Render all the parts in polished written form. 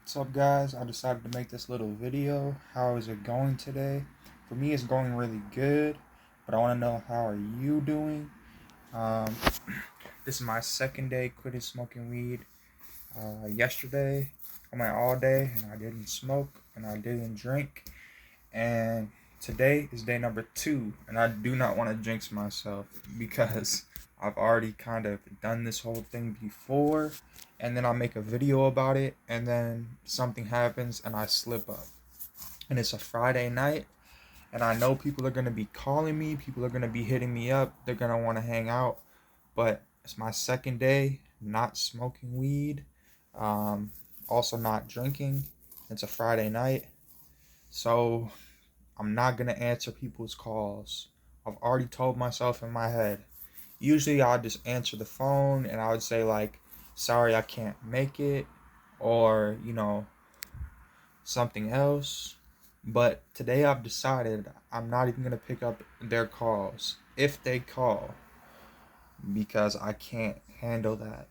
What's up, guys? I decided to make this little video. How is it going today? For me, it's going really good, but I want to know, how are you doing? Um, this is my second day quitting smoking weed. Yesterday, I went all day and I didn't smoke and I didn't drink. And today is day number 2, and I do not want to jinx myself because I've already kind of done this whole thing before, and then I make a video about it, and then something happens and I slip up. And it's a Friday night, and I know people are going to be calling me, people are going to be hitting me up, they're going to want to hang out, but it's my second day not smoking weed, um, also not drinking. It's a Friday night, so I'm not going to answer people's calls. I've already told myself in my head. Usually I'll just answer the phone and I would say, like, sorry, I can't make it, or, something else. But today I've decided I'm not even going to pick up their calls if they call, because I can't handle that.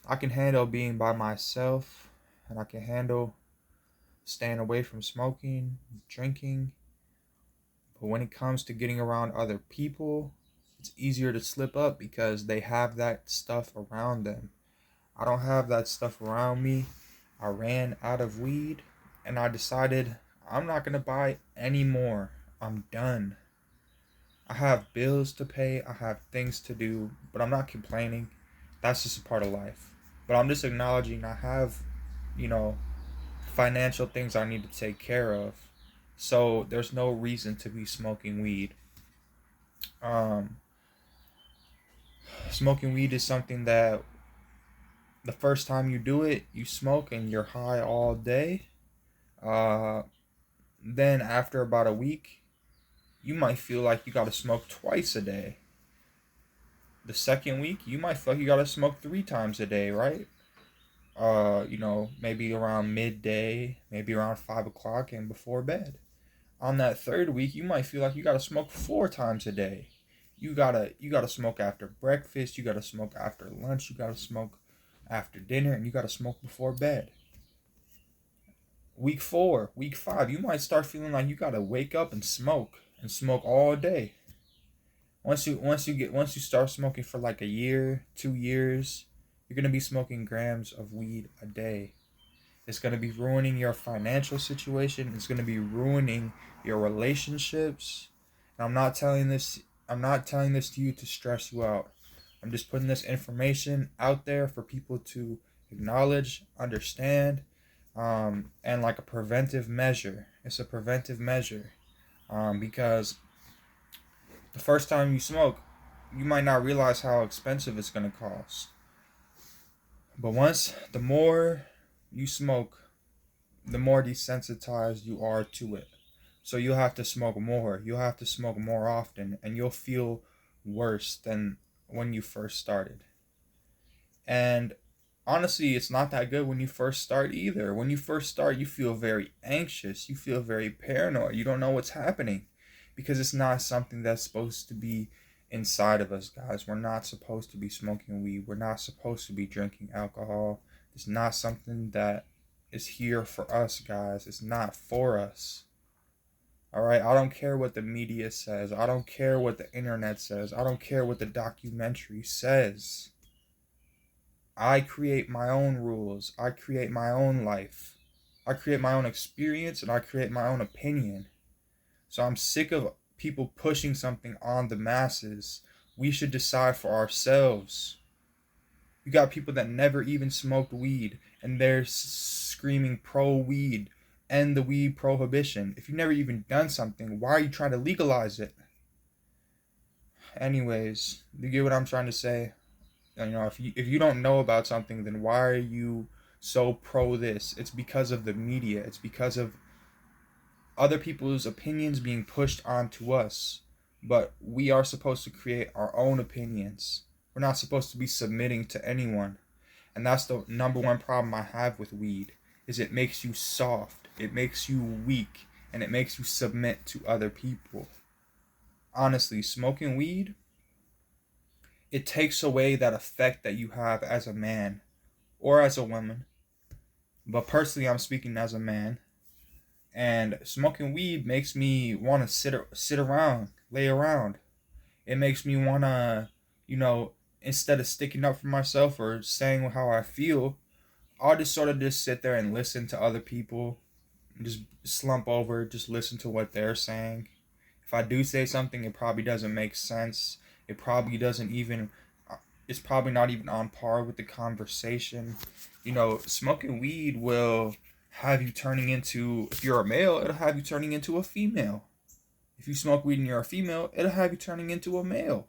I can handle being by myself, and I can handle staying away from smoking, drinking. But when it comes to getting around other people, it's easier to slip up because they have that stuff around them. I don't have that stuff around me. I ran out of weed and I decided I'm not going to buy any more. I'm done. I have bills to pay, I have things to do, but I'm not complaining. That's just a part of life. But I'm just acknowledging I have, you know, financial things I need to take care of. So there's no reason to be smoking weed. Um, Smoking weed is something that the first time you do it, you smoke and you're high all day. Uh, then after about a week, you might feel like you gotta smoke twice a day. The second week, you might feel like you gotta smoke 3 times a day, right? Maybe around midday, maybe around 5 o'clock, and before bed. On that third week, you might feel like you gotta smoke 4 times a day. You gotta smoke after breakfast, you gotta smoke after lunch, you gotta smoke after dinner, and you gotta smoke before bed. Week 4, week 5, you might start feeling like you gotta wake up and smoke all day. Once you start smoking for like a year, 2 years, you're gonna be smoking grams of weed a day. It's gonna be ruining your financial situation. It's gonna be ruining your relationships. And I'm not telling this to you to stress you out. I'm just putting this information out there for people to acknowledge, understand, and like a preventive measure. It's a preventive measure, because the first time you smoke, you might not realize how expensive it's gonna cost. But the more you smoke, the more desensitized you are to it. So you'll have to smoke more. You'll have to smoke more often, and you'll feel worse than when you first started. And honestly, it's not that good when you first start either. When you first start, you feel very anxious. You feel very paranoid. You don't know what's happening because it's not something that's supposed to be inside of us, guys. We're not supposed to be smoking weed. We're not supposed to be drinking alcohol. It's not something that is here for us, guys. It's not for us. All right, I don't care what the media says. I don't care what the internet says. I don't care what the documentary says. I create my own rules. I create my own life. I create my own experience and I create my own opinion. So I'm sick of people pushing something on the masses. We should decide for ourselves. You got people that never even smoked weed and they're screaming pro weed, end the weed prohibition. If you've never even done something, why are you trying to legalize it? Anyways, you get what I'm trying to say? If you don't know about something, then why are you so pro this? It's because of the media. It's because of other people's opinions being pushed onto us. But we are supposed to create our own opinions. We're not supposed to be submitting to anyone. And that's the number one problem I have with weed, is it makes you soft, it makes you weak, and it makes you submit to other people. Honestly, smoking weed, it takes away that effect that you have as a man or as a woman. But personally, I'm speaking as a man, and smoking weed makes me want to sit around, lay around. It makes me want to, you know, instead of sticking up for myself or saying how I feel, I'll just sort of just sit there and listen to other people, just slump over, just listen to what they're saying. If I do say something, it probably doesn't make sense. It probably doesn't even, it's probably not even on par with the conversation. Smoking weed will have you turning into, if you're a male, it'll have you turning into a female. If you smoke weed and you're a female, it'll have you turning into a male.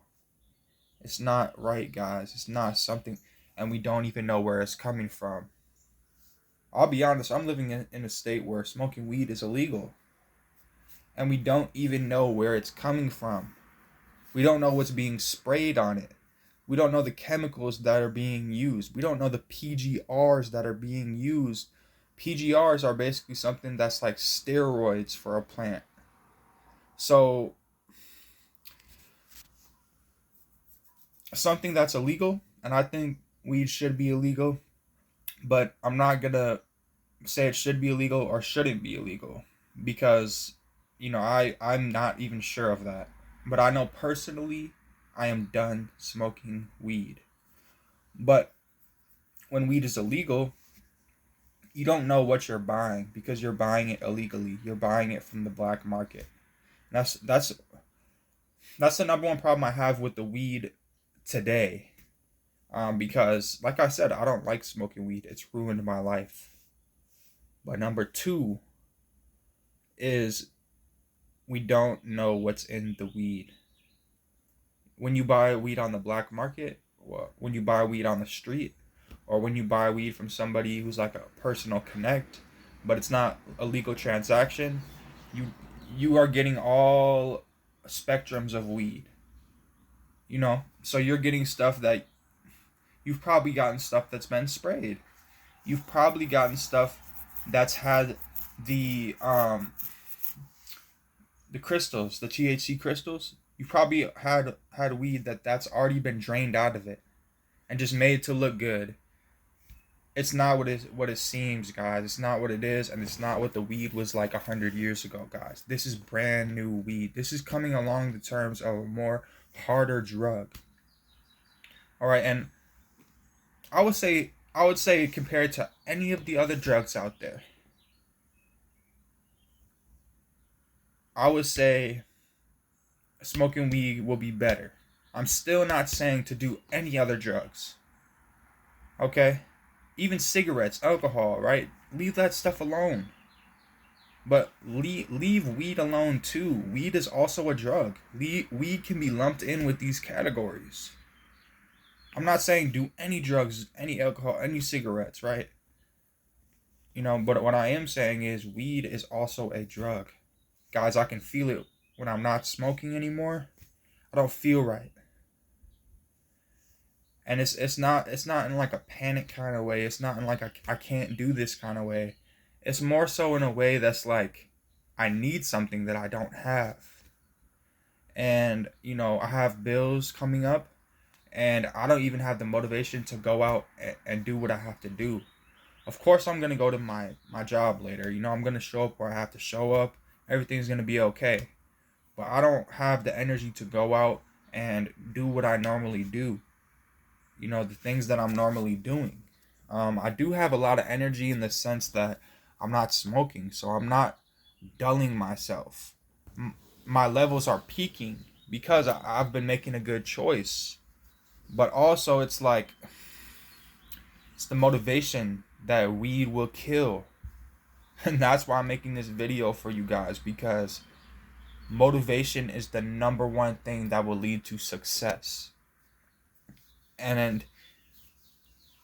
It's not right, guys. It's not something, and we don't even know where it's coming from. I'll be honest, I'm living in a state where smoking weed is illegal, and we don't even know where it's coming from. We don't know what's being sprayed on it. We don't know the chemicals that are being used. We don't know the PGRs that are being used. PGRs are basically something that's like steroids for a plant. So, something that's illegal, and I think weed should be illegal, but I'm not gonna say it should be illegal or shouldn't be illegal because, I'm not even sure of that. But I know personally I am done smoking weed. But when weed is illegal, you don't know what you're buying because you're buying it illegally. You're buying it from the black market. And that's the number one problem I have with the weed today. Because, like I said, I don't like smoking weed. It's ruined my life. But number two is we don't know what's in the weed. When you buy weed on the black market, when you buy weed on the street, or when you buy weed from somebody who's like a personal connect, but it's not a legal transaction, you are getting all spectrums of weed. So you're getting stuff that you've probably gotten stuff that's been sprayed. You've probably gotten stuff that's had the crystals, the THC crystals. You probably had weed that's already been drained out of it and just made to look good. It's not what it seems, guys. It's not what it is, and it's not what the weed was like 100 years ago, guys. This is brand new weed. This is coming along the terms of a more harder drug. All right, and I would say compared to any of the other drugs out there, I would say smoking weed will be better. I'm still not saying to do any other drugs. Okay? Even cigarettes, alcohol, right? Leave that stuff alone. But leave weed alone too. Weed is also a drug. Weed can be lumped in with these categories. I'm not saying do any drugs, any alcohol, any cigarettes, right? But what I am saying is weed is also a drug. Guys, I can feel it when I'm not smoking anymore. I don't feel right. And it's not in like a panic kind of way. It's not in like I can't do this kind of way. It's more so in a way that's like I need something that I don't have. And I have bills coming up, and I don't even have the motivation to go out and do what I have to do. Of course I'm going to go to my job later. I'm going to show up where I have to show up. Everything's going to be okay. But I don't have the energy to go out and do what I normally do. The things that I'm normally doing. I do have a lot of energy in the sense that I'm not smoking, so I'm not dulling myself. My levels are peaking because I've been making a good choice. But also, it's like, it's the motivation that weed will kill. And that's why I'm making this video for you guys, because motivation is the number one thing that will lead to success. And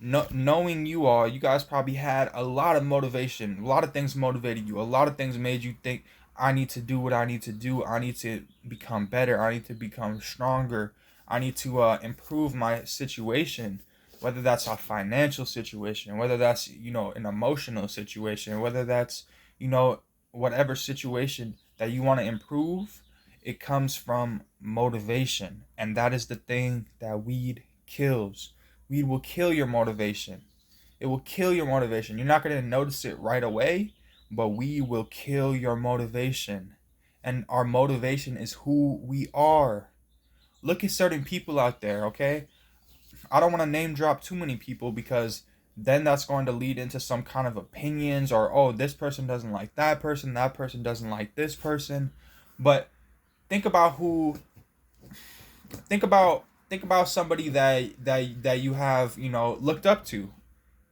knowing you guys probably had a lot of motivation. A lot of things motivated you. A lot of things made you think, I need to do what I need to do. I need to become better. I need to become stronger. I need to improve my situation. Whether that's a financial situation, whether that's, an emotional situation, whether that's, whatever situation that you want to improve, it comes from motivation. And that is the thing that weed kills. Weed will kill your motivation. It will kill your motivation. You're not going to notice it right away, but weed will kill your motivation. And our motivation is who we are. Look at certain people out there, okay? I don't want to name drop too many people, because then that's going to lead into some kind of opinions, or, oh, this person doesn't like that person doesn't like this person. But think about who think about somebody that you have, looked up to.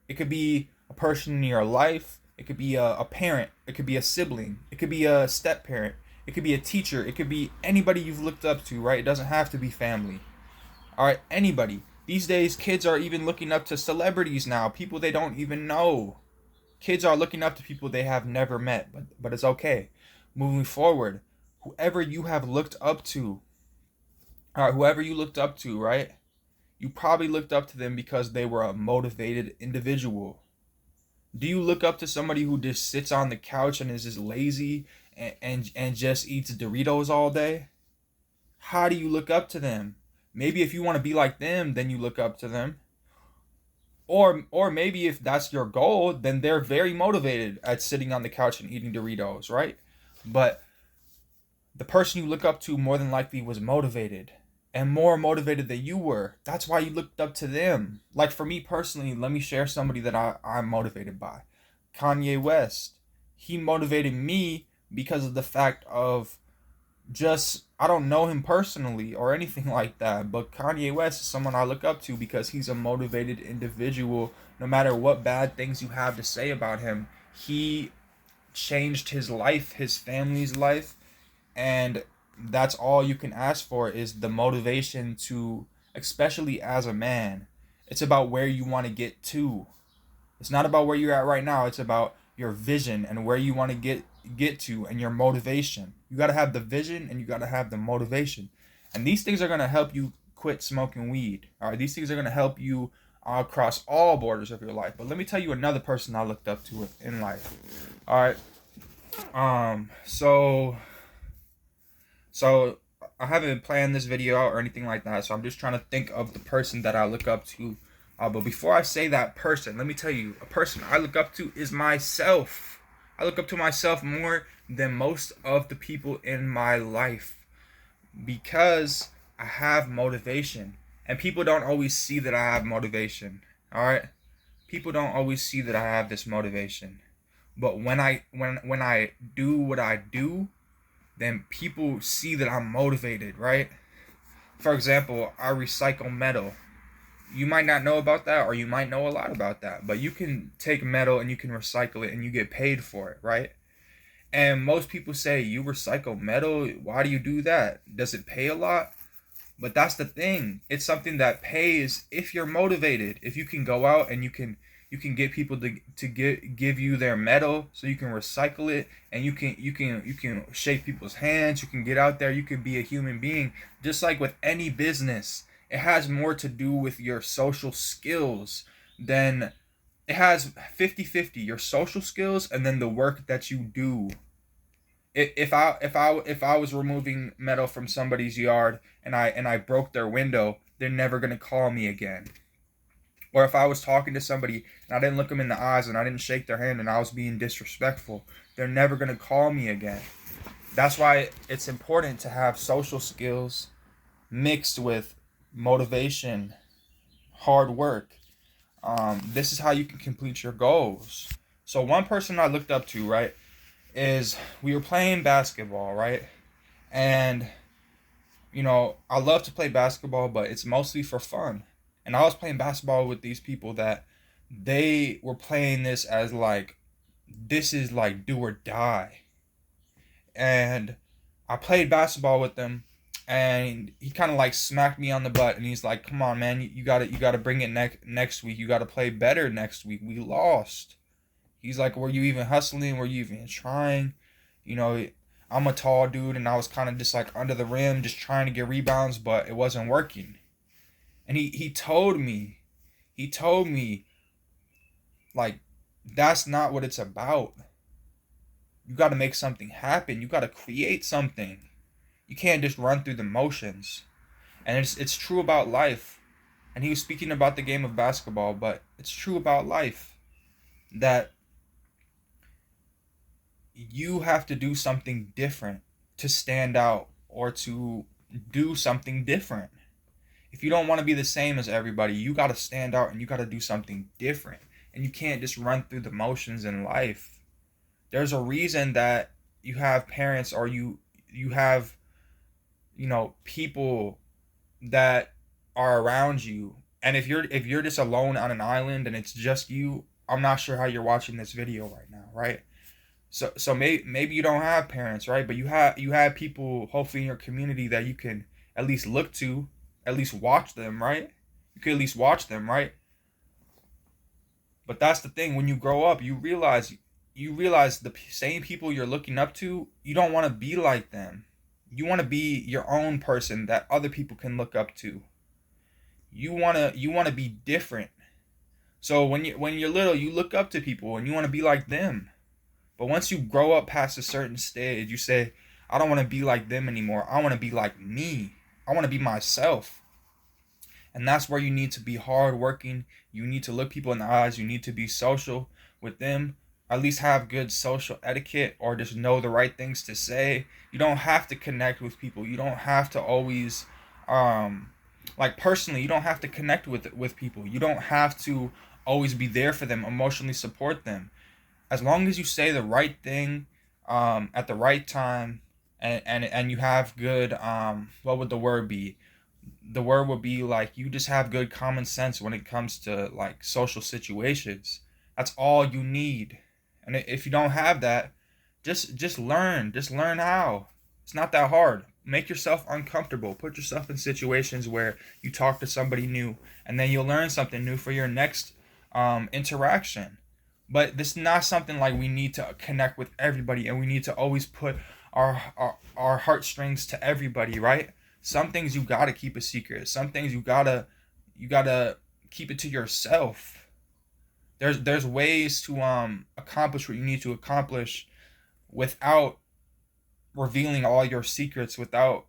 It could be a person in your life, it could be a parent, it could be a sibling, it could be a step parent, it could be a teacher, it could be anybody you've looked up to, right? It doesn't have to be family. All right, anybody. These days, kids are even looking up to celebrities now, people they don't even know. Kids are looking up to people they have never met, but it's okay. Moving forward, whoever you have looked up to, all right, whoever you looked up to, right? You probably looked up to them because they were a motivated individual. Do you look up to somebody who just sits on the couch and is just lazy and just eats Doritos all day? How do you look up to them? Maybe if you want to be like them, then you look up to them. Or maybe if that's your goal, then they're very motivated at sitting on the couch and eating Doritos, right? But the person you look up to more than likely was motivated, and more motivated than you were. That's why you looked up to them. Like for me personally, let me share somebody that I'm motivated by. Kanye West. He motivated me because of the fact of just, I don't know him personally or anything like that, but Kanye West is someone I look up to because he's a motivated individual. No matter what bad things you have to say about him, he changed his life, his family's life, and that's all you can ask for is the motivation to, especially as a man, it's about where you want to get to. It's not about where you're at right now. It's about your vision and where you want to get to, and your motivation. You got to have the vision and you got to have the motivation. And these things are going to help you quit smoking weed. All right, these things are going to help you across all borders of your life. But let me tell you another person I looked up to in life. All right. So I haven't planned this video out or anything like that, so I'm just trying to think of the person that I look up to. But before I say that person, let me tell you, a person I look up to is myself. I look up to myself more than most of the people in my life because I have motivation. And people don't always see that I have motivation. All right? People don't always see that I have this motivation. But when I do what I do, then people see that I'm motivated, right? For example, I recycle metal. You might not know about that, or you might know a lot about that, but you can take metal and you can recycle it and you get paid for it, right? And most people say, you recycle metal? Why do you do that? Does it pay a lot? But that's the thing. It's something that pays if you're motivated. If you can go out and you can get people to give you their metal so you can recycle it, and you can shake people's hands, you can get out there, you can be a human being. Just like with any business, it has more to do with your social skills than it has 50-50, your social skills and then the work that you do. If I was removing metal from somebody's yard and I broke their window, they're never going to call me again. Or if I was talking to somebody and I didn't look them in the eyes and I didn't shake their hand and I was being disrespectful, they're never going to call me again. That's why it's important to have social skills mixed with motivation, hard work. This is how you can complete your goals. So one person I looked up to, right, is we were playing basketball, right? And, I love to play basketball, but it's mostly for fun. And I was playing basketball with these people that they were playing this as like, this is like do or die. And I played basketball with them, and he kind of like smacked me on the butt, and he's like, come on, man, you gotta bring it next week. You gotta play better next week. We lost. He's like, were you even hustling? Were you even trying? I'm a tall dude, and I was kind of just like under the rim, just trying to get rebounds, but it wasn't working. And he told me, like, that's not what it's about. You got to make something happen. You got to create something. You can't just run through the motions. And it's true about life. And he was speaking about the game of basketball, but it's true about life that you have to do something different to stand out or to do something different. If you don't want to be the same as everybody, you got to stand out and you got to do something different. And you can't just run through the motions in life. There's a reason that you have parents, or you have, people that are around you. And if you're just alone on an island and it's just you, I'm not sure how you're watching this video right now, right? So maybe you don't have parents, right? But you have people hopefully in your community that you can at least look to, at least watch them, right? You can at least watch them, right? But that's the thing. When you grow up, you realize the same people you're looking up to, you don't want to be like them. You want to be your own person that other people can look up to. You want to be different. So when you're little, you look up to people and you want to be like them. But once you grow up past a certain stage, you say, I don't want to be like them anymore. I want to be like me. I want to be myself. And that's where you need to be hardworking. You need to look people in the eyes. You need to be social with them. At least have good social etiquette, or just know the right things to say. You don't have to connect with people. You don't have to always, personally, you don't have to connect with people. You don't have to always be there for them, emotionally support them. As long as you say the right thing at the right time, and you have good, what would the word be? The word would be like, you just have good common sense when it comes to like social situations. That's all you need. And if you don't have that, just learn how. It's not that hard. Make yourself uncomfortable. Put yourself in situations where you talk to somebody new, and then you'll learn something new for your next interaction. But this is not something like we need to connect with everybody and we need to always put our heartstrings to everybody, right? Some things you gotta keep a secret. Some things you gotta keep it to yourself. There's ways to accomplish what you need to accomplish without revealing all your secrets, without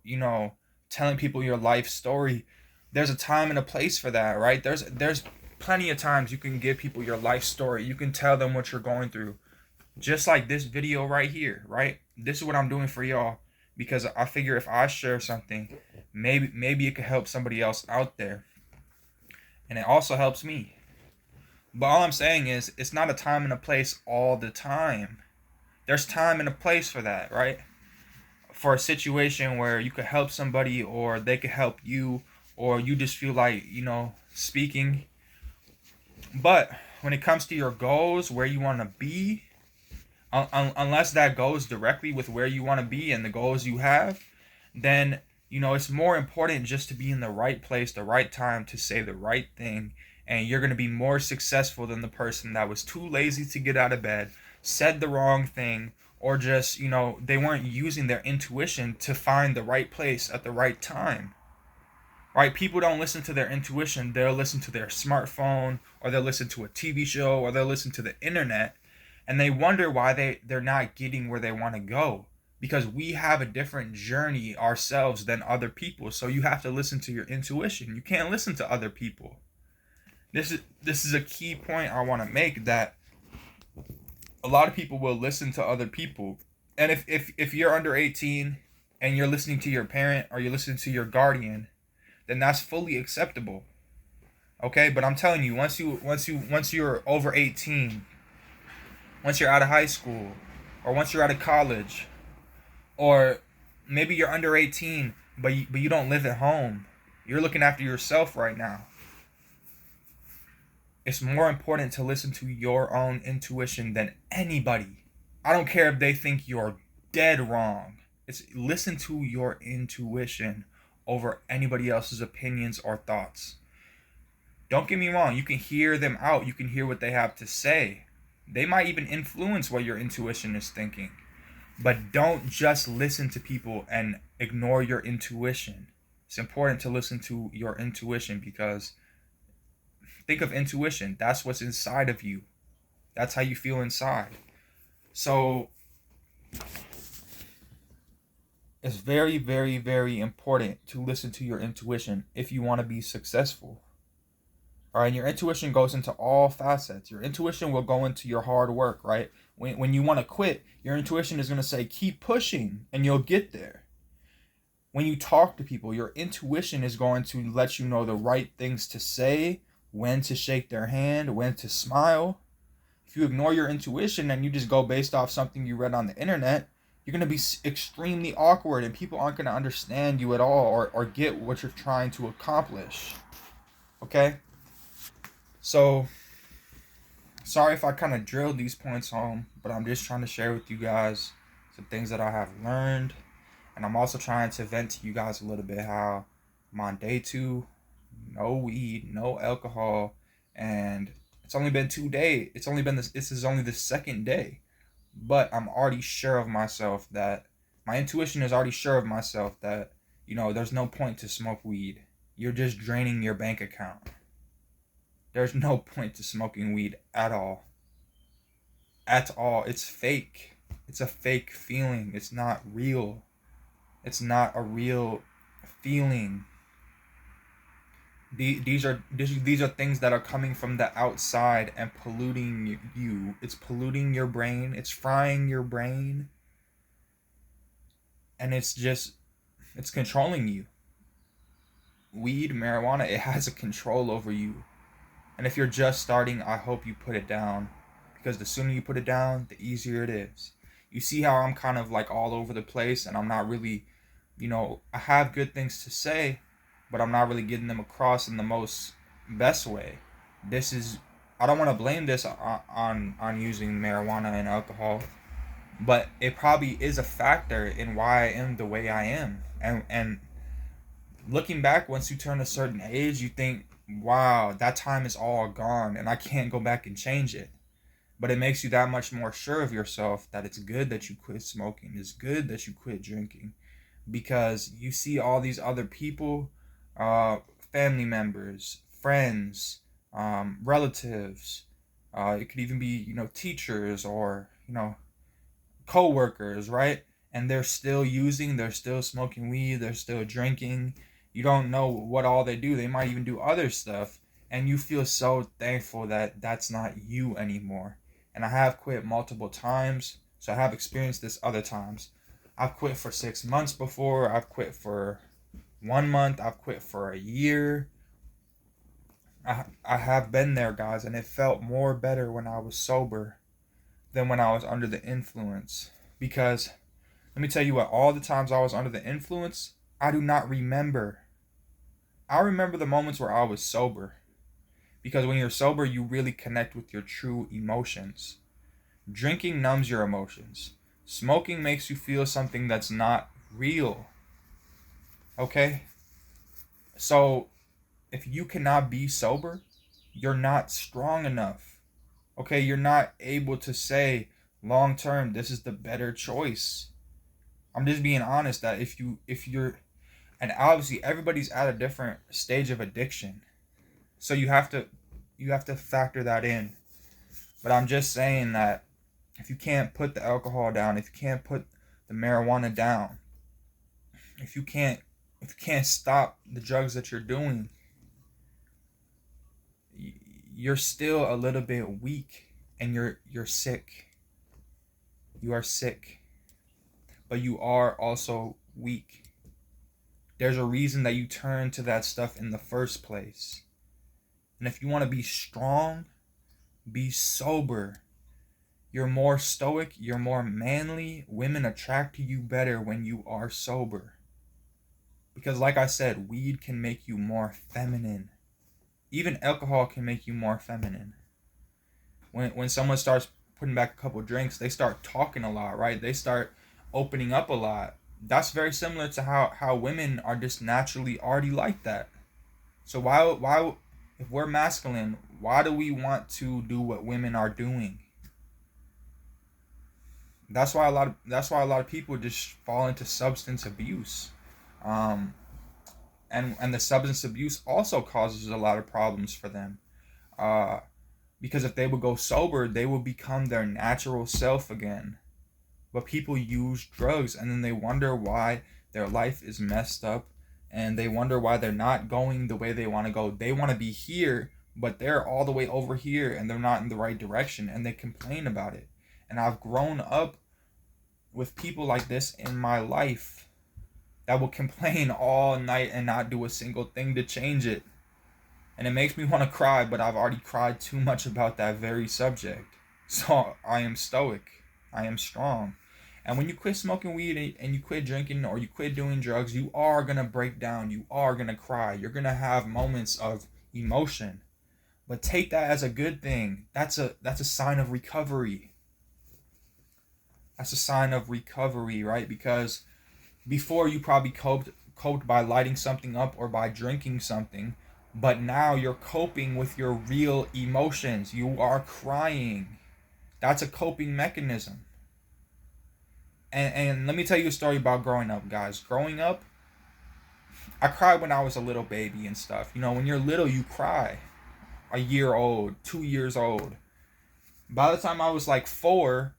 telling people your life story. There's a time and a place for that, right? There's plenty of times you can give people your life story. You can tell them what you're going through. Just like this video right here, right? This is what I'm doing for y'all, because I figure if I share something, maybe it could help somebody else out there. And it also helps me. But all I'm saying is, it's not a time and a place all the time. There's time and a place for that, right? For a situation where you could help somebody, or they could help you, or you just feel like, speaking. But when it comes to your goals, where you want to be, unless that goes directly with where you want to be and the goals you have, then it's more important just to be in the right place, the right time, to say the right thing, and you're going to be more successful than the person that was too lazy to get out of bed, said the wrong thing, or just they weren't using their intuition to find the right place at the right time. Right? People don't listen to their intuition. They'll listen to their smartphone, or they'll listen to a TV show, or they'll listen to the internet, and they wonder why they're not getting where they want to go, because we have a different journey ourselves than other people. So you have to listen to your intuition. You can't listen to other people. This is a key point I want to make, that a lot of people will listen to other people. And if you're under 18 and you're listening to your parent, or you're listening to your guardian, then that's fully acceptable. Okay? But I'm telling you, once you're over 18, once you're out of high school, or once you're out of college, or maybe you're under 18 but you don't live at home, you're looking after yourself right now, it's more important to listen to your own intuition than anybody. I don't care if they think you're dead wrong. It's listen to your intuition over anybody else's opinions or thoughts. Don't get me wrong, you can hear them out, you can hear what they have to say. They might even influence what your intuition is thinking. But don't just listen to people and ignore your intuition. It's important to listen to your intuition, because think of intuition. That's what's inside of you. That's how you feel inside. So it's very, very, very important to listen to your intuition if you want to be successful. All right, and your intuition goes into all facets. Your intuition will go into your hard work, right? When you want to quit, your intuition is going to say, keep pushing and you'll get there. When you talk to people, your intuition is going to let you know the right things to say, when to shake their hand, when to smile. If you ignore your intuition and you just go based off something you read on the internet, you're going to be extremely awkward and people aren't going to understand you at all, or get what you're trying to accomplish. Okay? So, sorry if I kind of drilled these points home, but I'm just trying to share with you guys some things that I have learned. And I'm also trying to vent to you guys a little bit how I'm on day 2, no weed, no alcohol, and it's only been 2 days. This is only the second day, but I'm already sure of myself that my intuition is already sure of myself that, there's no point to smoke weed. You're just draining your bank account. There's no point to smoking weed at all. At all. It's fake. It's a fake feeling. It's not real. It's not a real feeling. These are things that are coming from the outside and polluting you. It's polluting your brain. It's frying your brain. And it's controlling you. Weed, marijuana, it has a control over you. And if you're just starting, I hope you put it down. Because the sooner you put it down, the easier it is. You see how I'm kind of like all over the place and I'm not really, I have good things to say, but I'm not really getting them across in the most best way. I don't want to blame this on using marijuana and alcohol, but it probably is a factor in why I am the way I am. And looking back, once you turn a certain age, you think, wow, that time is all gone and I can't go back and change it. But it makes you that much more sure of yourself that it's good that you quit smoking. It's good that you quit drinking. Because you see all these other people, family members, friends, relatives. It could even be, teachers or, co-workers, right? And they're still smoking weed, they're still drinking. You don't know what all they do. They might even do other stuff. And you feel so thankful that that's not you anymore. And I have quit multiple times. So I have experienced this other times. I've quit for 6 months before. I've quit for 1 month. I've quit for a year. I have been there, guys. And it felt more better when I was sober than when I was under the influence. Because let me tell you what, all the times I was under the influence, I do not remember. I remember the moments where I was sober. Because when you're sober, you really connect with your true emotions. Drinking numbs your emotions. Smoking makes you feel something that's not real. Okay? So, if you cannot be sober, you're not strong enough. Okay? You're not able to say, long term, this is the better choice. I'm just being honest that if you're, and obviously everybody's at a different stage of addiction. So you have to factor that in. But I'm just saying that if you can't put the alcohol down, if you can't put the marijuana down, if you can't stop the drugs that you're doing, you're still a little bit weak and you're sick. You are sick. But you are also weak. There's a reason that you turn to that stuff in the first place. And if you want to be strong, be sober. You're more stoic, you're more manly. Women attract to you better when you are sober. Because like I said, weed can make you more feminine. Even alcohol can make you more feminine. When someone starts putting back a couple drinks, they start talking a lot, right? They start opening up a lot. That's very similar to how women are just naturally already like that. So why if we're masculine, why do we want to do what women are doing? That's why a lot of people just fall into substance abuse. And the substance abuse also causes a lot of problems for them. Because if they would go sober, they will become their natural self again. But people use drugs and then they wonder why their life is messed up and they wonder why they're not going the way they want to go. They want to be here, but they're all the way over here and they're not in the right direction and they complain about it. And I've grown up with people like this in my life that will complain all night and not do a single thing to change it. And it makes me want to cry, but I've already cried too much about that very subject. So I am stoic. I am strong. And when you quit smoking weed and you quit drinking or you quit doing drugs, you are going to break down. You are going to cry. You're going to have moments of emotion. But take that as a good thing. That's a sign of recovery. That's a sign of recovery, right? Because before you probably coped by lighting something up or by drinking something, but now you're coping with your real emotions. You are crying. That's a coping mechanism. And let me tell you a story about growing up, guys. Growing up, I cried when I was a little baby and stuff. You know, when you're little, you cry. A year old, 2 years old. By the time I was like 4,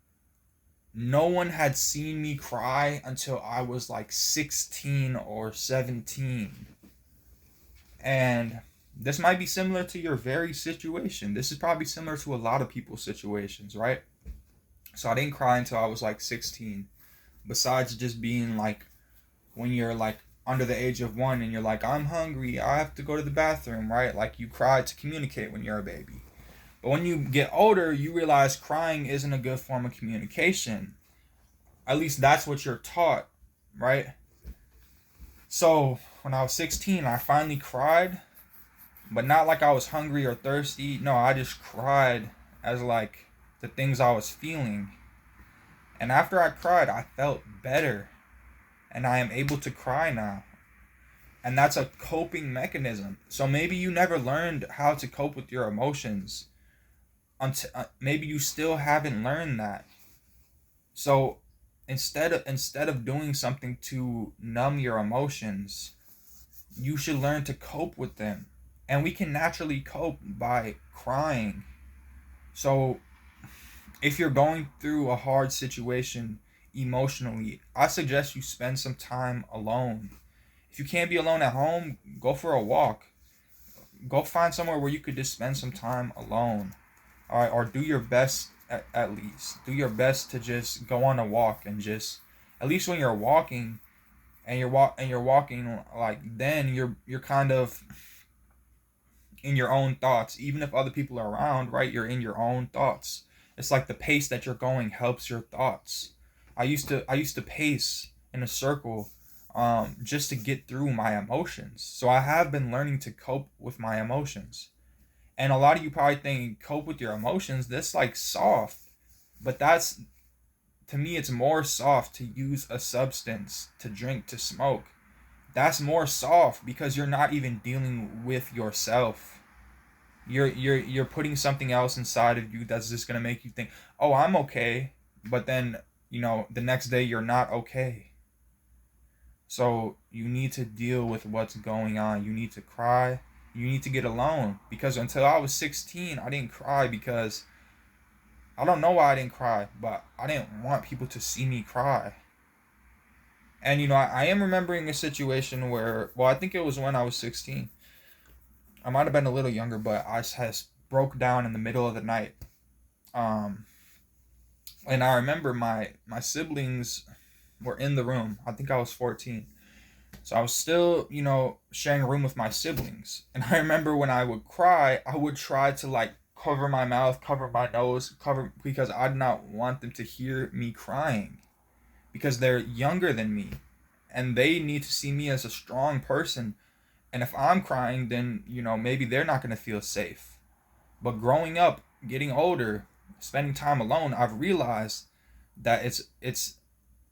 no one had seen me cry until I was like 16 or 17. And this might be similar to your very situation. This is probably similar to a lot of people's situations, right? So I didn't cry until I was like 16. Besides just being like when you're like under the age of 1 and you're like, I'm hungry, I have to go to the bathroom, right? Like you cry to communicate when you're a baby. But when you get older, you realize crying isn't a good form of communication. At least that's what you're taught, right? So when I was 16, I finally cried, but not like I was hungry or thirsty. No, I just cried as like the things I was feeling. And after I cried, I felt better. And I am able to cry now. And that's a coping mechanism. So maybe you never learned how to cope with your emotions. Maybe you still haven't learned that. So instead of doing something to numb your emotions, you should learn to cope with them. And we can naturally cope by crying. So if you're going through a hard situation emotionally, I suggest you spend some time alone. If you can't be alone at home, go for a walk. Go find somewhere where you could just spend some time alone. All right, or do your best at least. Do your best to just go on a walk and just, at least when you're walking and you're walking, like, then you're kind of in your own thoughts. Even if other people are around, right? You're in your own thoughts. It's like the pace that you're going helps your thoughts. I used to pace in a circle just to get through my emotions. So I have been learning to cope with my emotions. And a lot of you probably think cope with your emotions, that's like soft. But that's, to me, it's more soft to use a substance, to drink, to smoke. That's more soft because you're not even dealing with yourself. You're putting something else inside of you that's just gonna make you think, oh, I'm okay, but then the next day you're not okay. So you need to deal with what's going on. You need to cry. You need to get alone, because until I was 16, I didn't cry because I don't know why I didn't cry, but I didn't want people to see me cry. And I am remembering a situation where, well, I think it was when I was 16. I might have been a little younger, but I just broke down in the middle of the night. And I remember my siblings were in the room. I think I was 14. So I was still, sharing a room with my siblings. And I remember when I would cry, I would try to like cover my mouth, cover my nose, because I did not want them to hear me crying. Because they're younger than me. And they need to see me as a strong person. And if I'm crying, then, maybe they're not going to feel safe. But growing up, getting older, spending time alone, I've realized that it's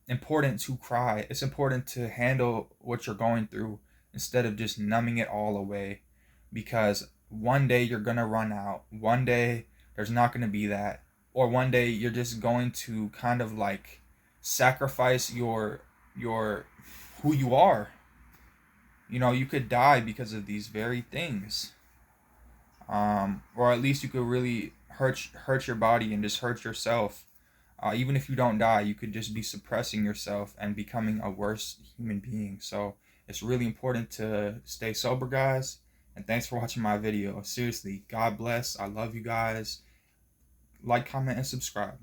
important to cry. It's important to handle what you're going through instead of just numbing it all away. Because one day you're going to run out. One day there's not going to be that. Or one day you're just going to kind of like sacrifice your who you are. You could die because of these very things. Or at least you could really hurt your body and just hurt yourself. Even if you don't die, you could just be suppressing yourself and becoming a worse human being. So it's really important to stay sober, guys, And thanks for watching my video. Seriously, God bless. I love you guys. Like, comment, and subscribe.